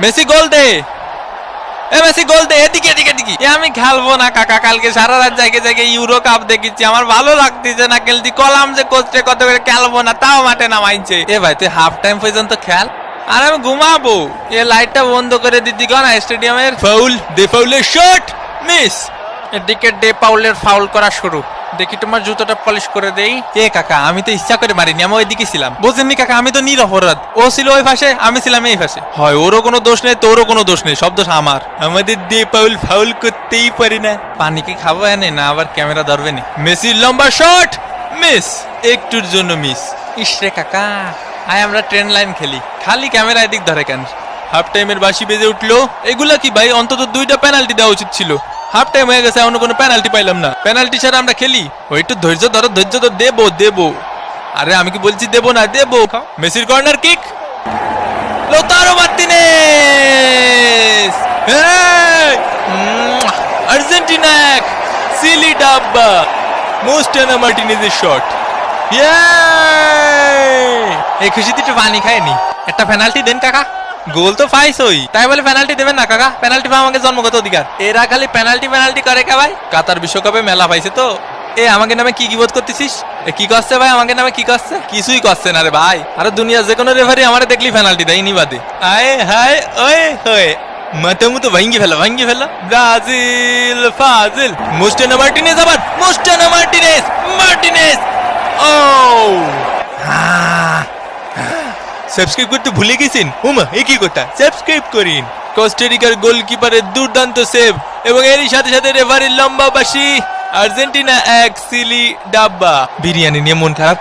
Messi গোল দে, এ Messi গোল দে, এদিকে এদিকে এদিকে। আমি খেলবো না কাকা, কালকে সারা রাত জায়গায় জায়গায় ইউরো কাপ দেখেছি, আমার ভালো লাগতেছে না খেলছি। কলাম যে কোচে কত করে খেলবো না, তাও মাঠে নামাইছে। এ ভাই তুই হাফ টাইম পর্যন্ত খেল, আর আমি ঘুমাবো। এ লাইটটা বন্ধ করে দিদি না স্টেডিয়ামের। ফাউল, দে ফাউলের শট, মিস। এদিকে ডে পাউলের ফাউল করা শুরু। দেখি তোমার জুতোটা পলিশ করে দেই। এ কাকা আমি তো ইচ্ছা করে মারিনি, আমি ওইদিকে ছিলাম, বুঝেননি কাকা? আমি তো নিরপরাধ, ও ছিল ওই পাশে, আমি ছিলাম এই পাশে। হয় ওরও কোনো দোষ নেই, তোরও কোনো দোষ নেই, সব দোষ আমার। আমাদের ডে পাউল ফাউল করতেই পারি না। পানি কি খাবো এনে না আবার ক্যামেরা ধরবে নি? মেসির লম্বা শট, মিস, একটুর জন্য মিস। ইসরে কাকা, আয় আমরা ট্রেন লাইন খেলি, খালি ক্যামেরা এদিক ধরে কেন? হাফ টাইমের বাঁশি বেজে উঠলো। এগুলা কি ভাই? অন্তত 2টা পেনাল্টি দেওয়া উচিত ছিল। হাফ টাইম হয়ে গেছে, এখনো কোনো পেনাল্টি পাইলাম না। পেনাল্টি ছাড়া আমরা খেলি? ওই একটু ধৈর্য ধরো, ধৈর্য ধর, দেবো দেবো। আরে আমি কি বলছি দেবো না? দেবো। মেসির কর্নার কিক, লোতারো মার্টিনেজ, আর্জেন্টিনা এক, সিলি ডাব্বা, মোস্টানা মার্টিনেজের শট। এই খুশিতে একটু পানি খায়নি। একটা পেনাল্টি দেন কাকা, গোল তো পাইছই, তাই বলে পেনাল্টি দেবেন না কাকা? পেনাল্টি পাওয়া আমাকে জন্মগত অধিকার। এরা খালি পেনাল্টি পেনাল্টি করে কে ভাই? কাতার বিশ্বকাপে মেলা পাইছে তো। এ আমাকে নামে কি বোধ করতেছিস? কি করছে ভাই আমাকে নামে? কি করছে? কিছুই করছে না রে ভাই। আরে দুনিয়া যে কোনো রেফারি আমারে দেখলি পেনাল্টি দেয়, ইনি বাদে। আয় হায় ওয়ে হয়ে মাথা মতো ভাঙ্গি ফেলা, ভাঙ্গি ফেলা। ব্রাজিল ফাজিল, মোস্টানা মার্টিনেজ, আবার মোস্টানা মার্টিনেজ, মার্টিনেজ। ও সাবস্ক্রাইব করতে ভুলে গেছেন? ওমা এ কি কথা? সাবস্ক্রাইব করিন। কোস্টারিকার গোলকিপারের দুর্দান্ত সেভ এবং এরই সাথে সাথে রেফারির লম্বা বাঁশি। আর্জেন্টিনা এক, সিলি ডাব্বা। বিরিয়ানি নিয়ে মন খারাপ